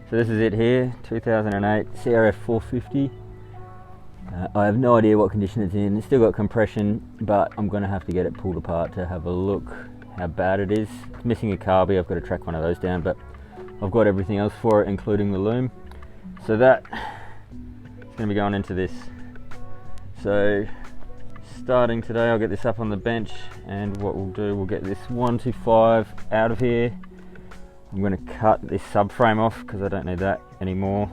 So this is it here, 2008 CRF450. I have no idea what condition it's in. It's still got compression, but I'm going to have to get it pulled apart to have a look how bad it is. It's missing a carby. I've got to track one of those down, but I've got everything else for it, including the loom. So that is going to be going into this. So starting today, I'll get this up on the bench, and what we'll do, we'll get this 125 out of here. I'm going to cut this subframe off because I don't need that anymore,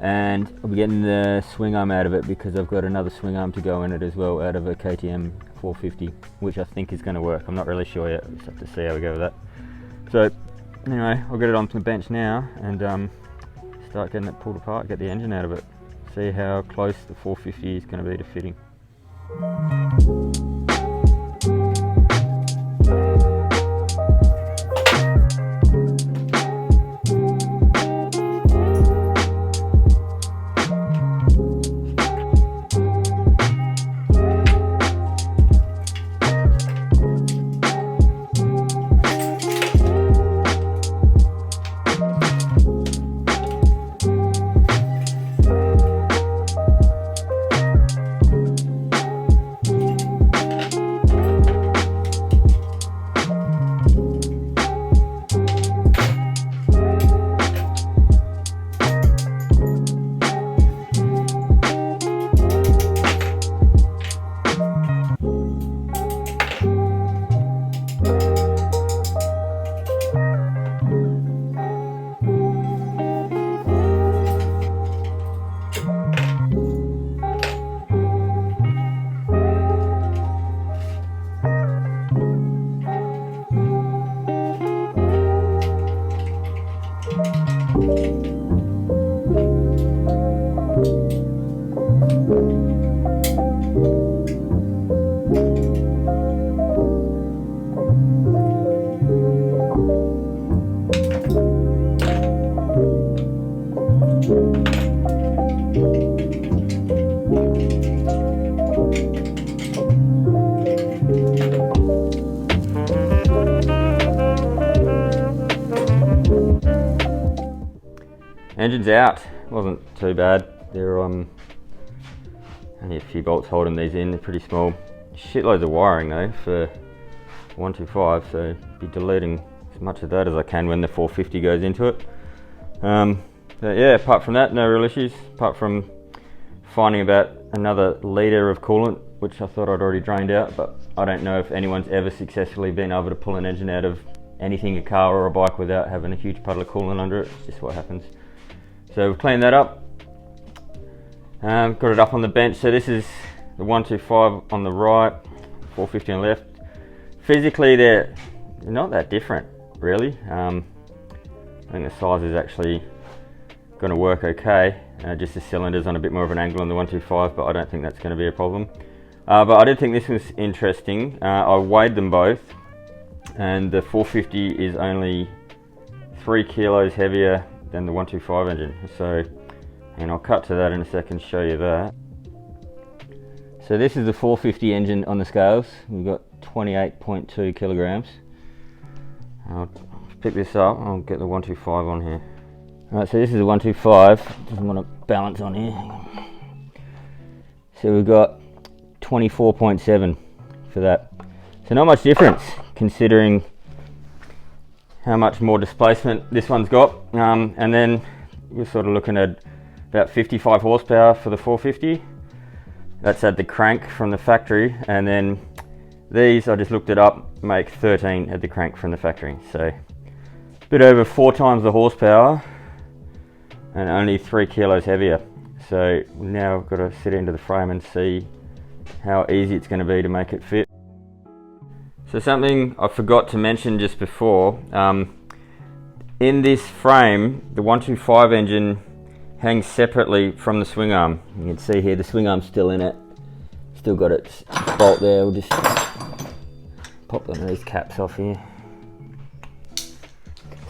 and I'll be getting the swing arm out of it because I've got another swing arm to go in it as well, out of a KTM 450, which I think is going to work. I'm not really sure yet. We'll just have to see how we go with that. So anyway, I'll get it onto the bench now and start getting it pulled apart, get the engine out of it, see how close the 450 is going to be to fitting. Engine's out. Wasn't too bad. There are only a few bolts holding these in. They're pretty small. Shitloads of wiring though for 125, so be deleting as much of that as I can when the 450 goes into it. But yeah, apart from that, no real issues. Apart from finding about another litre of coolant, which I thought I'd already drained out, but I don't know if anyone's ever successfully been able to pull an engine out of anything, a car or a bike, without having a huge puddle of coolant under it. It's just what happens. So we've cleaned that up, got it up on the bench. So this is the 125 on the right, 450 on the left. Physically they're not that different really. I think the size is actually going to work okay. Just the cylinder's on a bit more of an angle on the 125, but I don't think that's going to be a problem. But I did think this was interesting. I weighed them both, and the 450 is only 3 kilos heavier than the 125 engine. So, and I'll cut to that in a second, show you that. So this is the 450 engine on the scales. We've got 28.2 kilograms. I'll pick this up, I'll get the 125 on here. Alright, so this is the 125, doesn't want to balance on here. So we've got 24.7 for that. So not much difference considering how much more displacement this one's got. And then we're sort of looking at about 55 horsepower for the 450. That's at the crank from the factory, and then these, I just looked it up, make 13 at the crank from the factory. So a bit over 4 times the horsepower and only 3 kilos heavier. So now I've got to sit into the frame and see how easy it's going to be to make it fit. So something I forgot to mention just before, in this frame, the 125 engine hangs separately from the swing arm. You can see here the swing arm's still in it, still got its bolt there. We'll just pop one of these caps off here.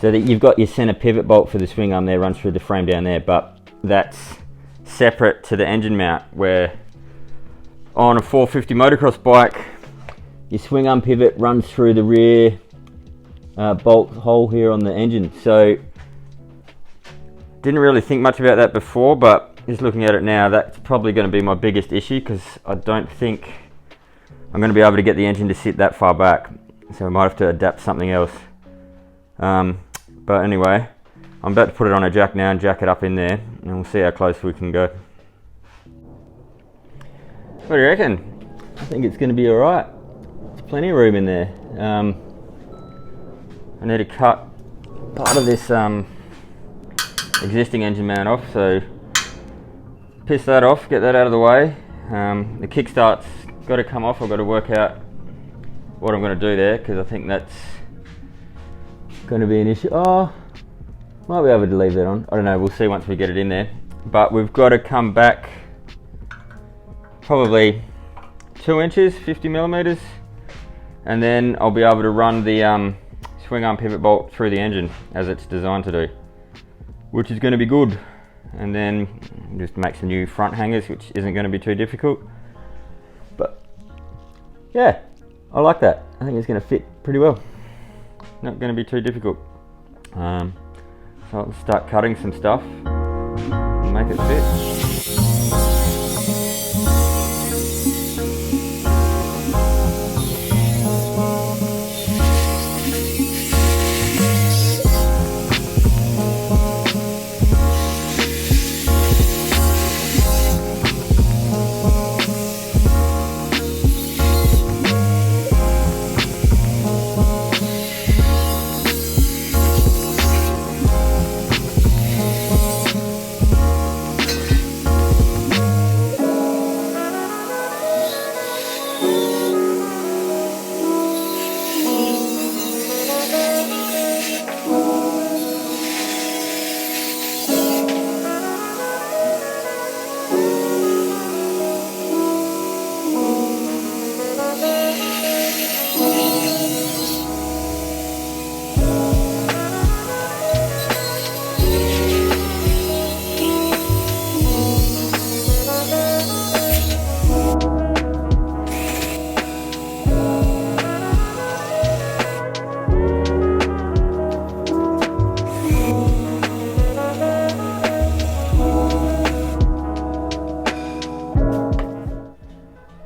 So that you've got your center pivot bolt for the swing arm there, runs through the frame down there, but that's separate to the engine mount, where on a 450 motocross bike, your swing arm pivot runs through the rear bolt hole here on the engine. So Didn't really think much about that before, but just looking at it now, that's probably going to be my biggest issue, because I don't think I'm going to be able to get the engine to sit that far back, so I might have to adapt something else. But anyway, I'm about to put it on a jack now and jack it up in there, and we'll see how close we can go. What do you reckon? I think it's going to be alright. There's plenty of room in there. I need to cut part of this existing engine mount off, so piss that off, get that out of the way. The kickstart's got to come off. I've got to work out what I'm going to do there, because I think that's going to be an issue. Oh, might be able to leave that on. I don't know, we'll see once we get it in there. But we've got to come back probably 2 inches, 50 millimeters, and then I'll be able to run the swing arm pivot bolt through the engine as it's designed to do, which is going to be good. And then just make some new front hangers, which isn't going to be too difficult. But yeah, I like that. I think it's going to fit pretty well. Not going to be too difficult. So I'll start cutting some stuff and make it fit.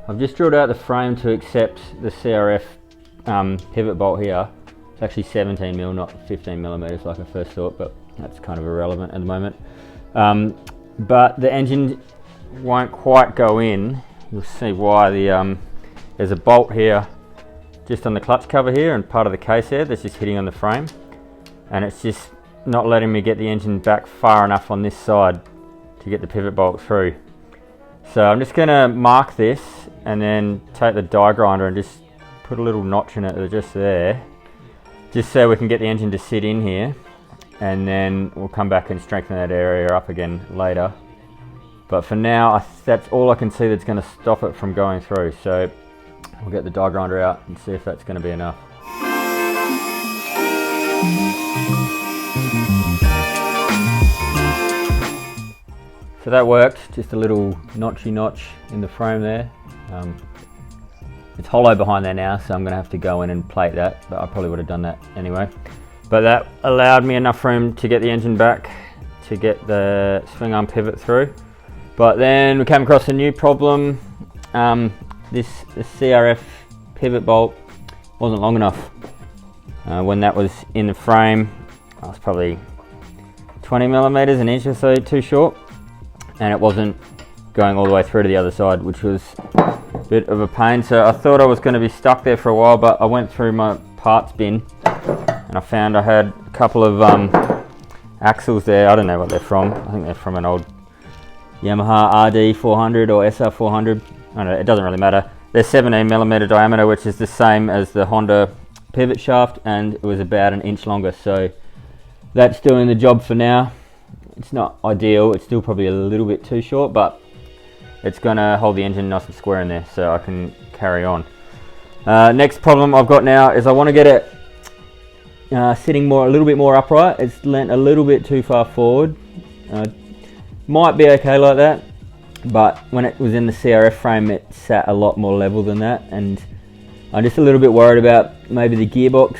I've just drilled out the frame to accept the CRF pivot bolt here. It's actually 17mm, not 15mm like I first thought, but that's kind of irrelevant at the moment. But the engine won't quite go in. You'll see why. There's a bolt here just on the clutch cover here, and part of the case here that's just hitting on the frame, and it's just not letting me get the engine back far enough on this side to get the pivot bolt through. So I'm just going to mark this and then take the die grinder and just put a little notch in it just there, just so we can get the engine to sit in here, and then we'll come back and strengthen that area up again later. But for now, that's all I can see that's going to stop it from going through. So we'll get the die grinder out and see if that's going to be enough. So that worked, just a little notchy notch in the frame there. It's hollow behind there now, so I'm going to have to go in and plate that, but I probably would have done that anyway. But that allowed me enough room to get the engine back, to get the swing arm pivot through. But then we came across a new problem. The CRF pivot bolt wasn't long enough. When that was in the frame, I was probably 20mm, an inch or so too short, and it wasn't going all the way through to the other side, which was a bit of a pain. So I thought I was going to be stuck there for a while, but I went through my parts bin and I found I had a couple of axles there. I don't know what they're from. I think they're from an old Yamaha RD400 or SR400. I don't know, it doesn't really matter. They're 17mm diameter, which is the same as the Honda pivot shaft, and it was about an inch longer. So that's doing the job for now. It's not ideal, it's still probably a little bit too short, but it's going to hold the engine nice and square in there so I can carry on. Next problem I've got now is I want to get it sitting a little bit more upright. It's leant a little bit too far forward. Might be okay like that, but when it was in the CRF frame it sat a lot more level than that, and I'm just a little bit worried about maybe the gearbox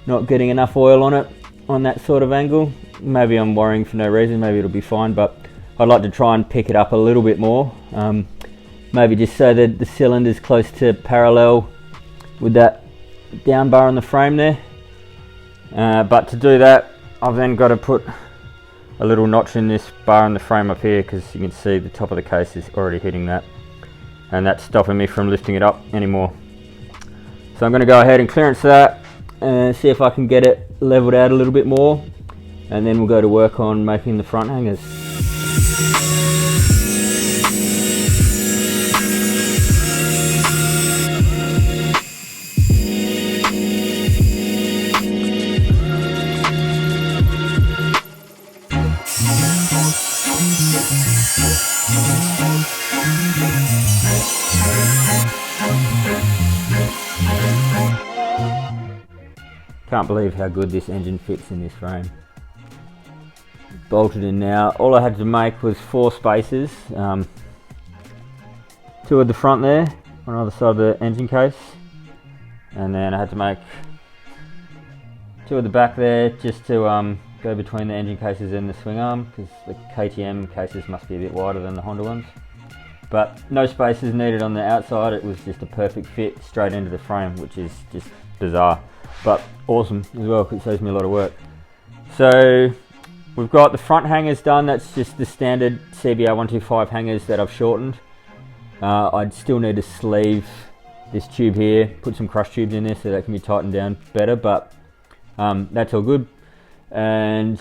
not getting enough oil on it on that sort of angle. maybe I'm worrying for no reason, maybe it'll be fine, but I'd like to try and pick it up a little bit more. Maybe just so that the cylinder's close to parallel with that down bar on the frame there. But to do that, I've then got to put a little notch in this bar in the frame up here, because you can see the top of the case is already hitting that, and that's stopping me from lifting it up anymore. So I'm going to go ahead and clearance that and see if I can get it leveled out a little bit more, and then we'll go to work on making the front hangers. Can't believe how good this engine fits in this frame. Bolted in now. All I had to make was 4 spaces. 2 at the front there, on either side of the engine case. And then I had to make 2 at the back there, just to go between the engine cases and the swing arm, because the KTM cases must be a bit wider than the Honda ones. But no spaces needed on the outside. It was just a perfect fit straight into the frame, which is just bizarre, but awesome as well, because it saves me a lot of work. So we've got the front hangers done. That's just the standard CBR125 hangers that I've shortened. I'd still need to sleeve this tube here, put some crush tubes in there so that can be tightened down better, but that's all good. And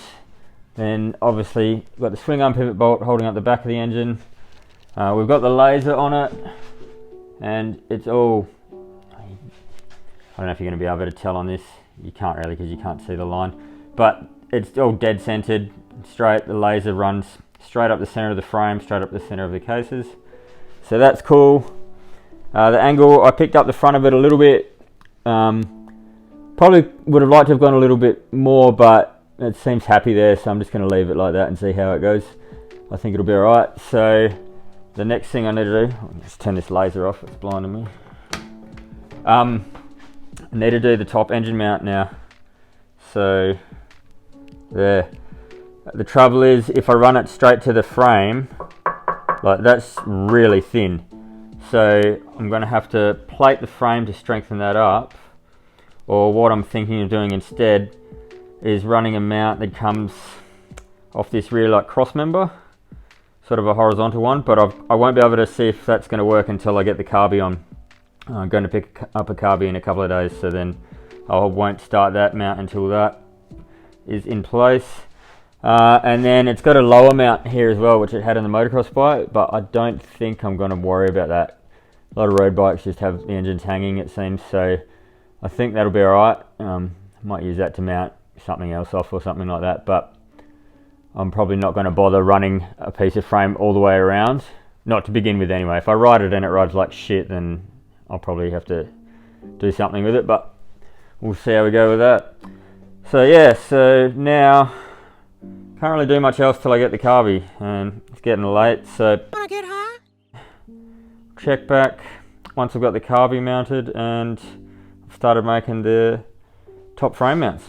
then obviously we've got the swing arm pivot bolt holding up the back of the engine. We've got the laser on it, and it's all, I don't know if you're going to be able to tell on this. You can't really, because you can't see the line, but it's all dead centered, straight. The laser runs straight up the center of the frame, straight up the center of the cases. So that's cool. The angle, I picked up the front of it a little bit. Probably would have liked to have gone a little bit more, but it seems happy there, so I'm just going to leave it like that and see how it goes. I think it'll be alright. So the next thing I need to do, I'll just turn this laser off, it's blinding me. I need to do the top engine mount now. So there. The trouble is, if I run it straight to the frame, like, that's really thin. So I'm going to have to plate the frame to strengthen that up. Or what I'm thinking of doing instead is running a mount that comes off this rear like cross member, sort of a horizontal one, but I won't be able to see if that's going to work until I get the carby on. I'm going to pick up a carby in a couple of days, so then I won't start that mount until that is in place. And then it's got a lower mount here as well, which it had in the motocross bike, but I don't think I'm going to worry about that. A lot of road bikes just have the engines hanging, it seems, so I think that'll be alright. Might use that to mount something else off or something like that, but I'm probably not going to bother running a piece of frame all the way around. Not to begin with anyway. If I ride it and it rides like shit, then I'll probably have to do something with it, but we'll see how we go with that. So yeah, so now can't really do much else till I get the carby, and it's getting late, so wanna get high? Check back once I've got the carby mounted and I've started making the top frame mounts.